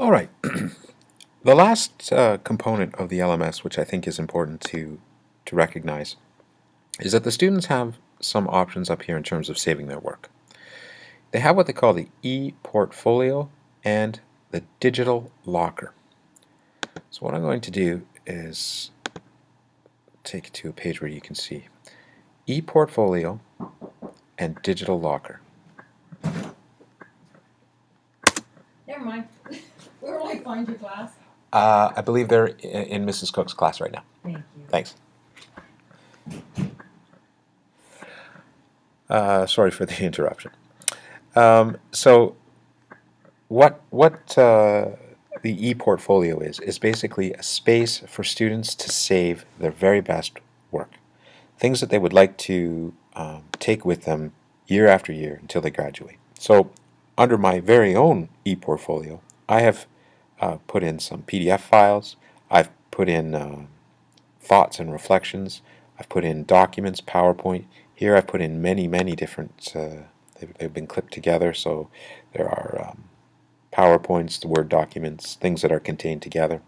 All right. The last component of the LMS, which I think is important to recognize, is that the students have some options up here in terms of saving their work. They have what they call the e-portfolio and the digital locker. So what I'm going to do is take you to a page where you can see e-portfolio and digital locker. Never mind. Where will I find your class? I believe they're in Mrs. Cook's class right now. Thank you. Thanks. Sorry for the interruption. So what the e-portfolio is basically a space for students to save their very best work, things that they would like to take with them year after year until they graduate. So under my very own e-portfolio, I have put in some PDF files. I've put in thoughts and reflections. I've put in documents, PowerPoint. Here I've put in many different, they've been clipped together, so there are PowerPoints, the Word documents, things that are contained together,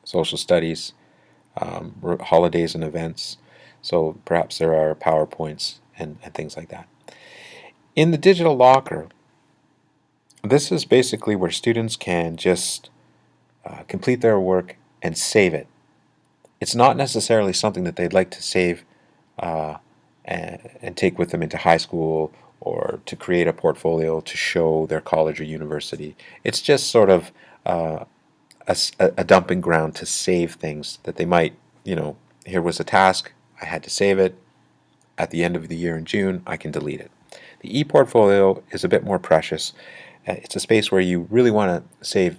social studies, holidays and events, so perhaps there are PowerPoints and things like that. In the digital locker, this is basically where students can just complete their work and save it. It's not necessarily something that they'd like to save and take with them into high school or to create a portfolio to show their college or university. It's just sort of a dumping ground to save things that they might, here was a task, I had to save it. At the end of the year in June, I can delete it. The e-portfolio is a bit more precious. It's a space where you really want to save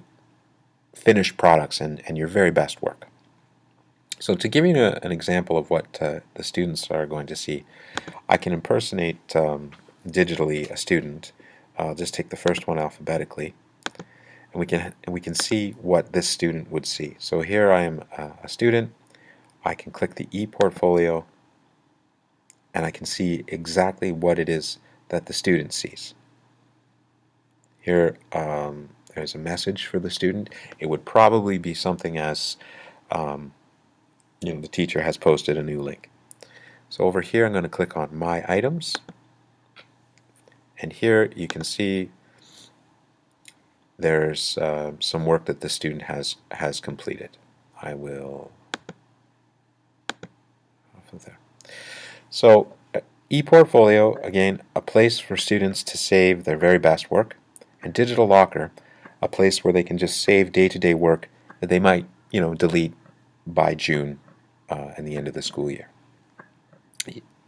finished products and your very best work. So to give you an example of what the students are going to see, I can impersonate digitally a student. I'll just take the first one alphabetically, and we can see what this student would see. So here I am a student. I can click the e-portfolio, and I can see exactly what it is that the student sees. Here, there's a message for the student. It would probably be something as the teacher has posted a new link. So over here I'm going to click on My Items, and here you can see there's some work that the student has completed. I will off of there. So ePortfolio, again, a place for students to save their very best work, and Digital Locker, a place where they can just save day-to-day work that they might delete by June and the end of the school year.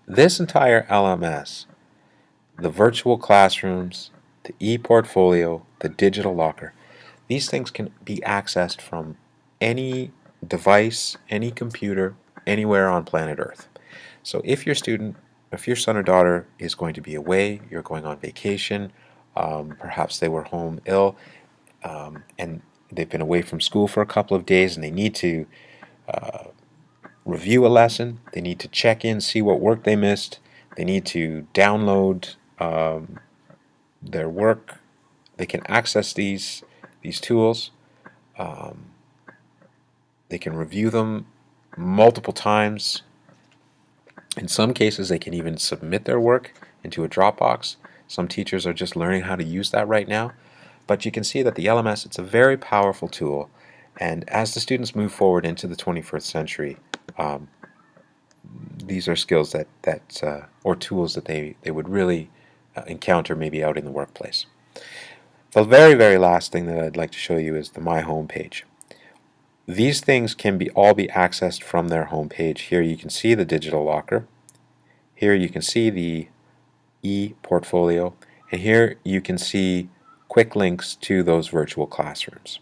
This entire LMS, the virtual classrooms, the e-portfolio, the digital locker, these things can be accessed from any device, any computer, anywhere on planet Earth. So if your son or daughter is going to be away, you're going on vacation, perhaps they were home ill, and they've been away from school for a couple of days and they need to review a lesson, they need to check in, see what work they missed, they need to download their work, they can access these tools, they can review them multiple times. In some cases they can even submit their work into a Dropbox. Some teachers are just learning how to use that right now. But you can see that the LMS, it's a very powerful tool, and as the students move forward into the 21st century, these are skills or tools that they would really encounter maybe out in the workplace. The very last thing that I'd like to show you is the My Home page. These things can all be accessed from their home page. Here you can see the digital locker. Here you can see the e-portfolio, and here you can see quick links to those virtual classrooms.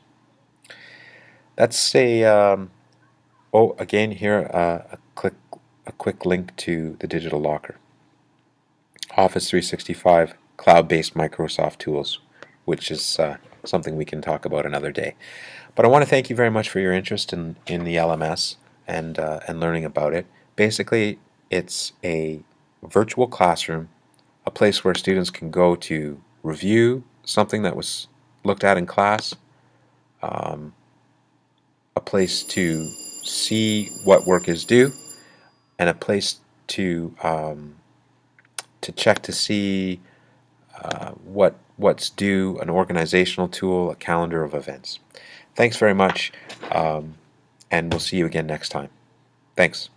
Let's say, again here a quick link to the digital locker. Office 365 cloud-based Microsoft tools, which is something we can talk about another day. But I want to thank you very much for your interest in the LMS and learning about it. Basically, it's a virtual classroom, a place where students can go to review something that was looked at in class, um, a place to see what work is due, and a place to check to see what's due, an organizational tool, a calendar of events. Thanks very much, and we'll see you again next time. Thanks.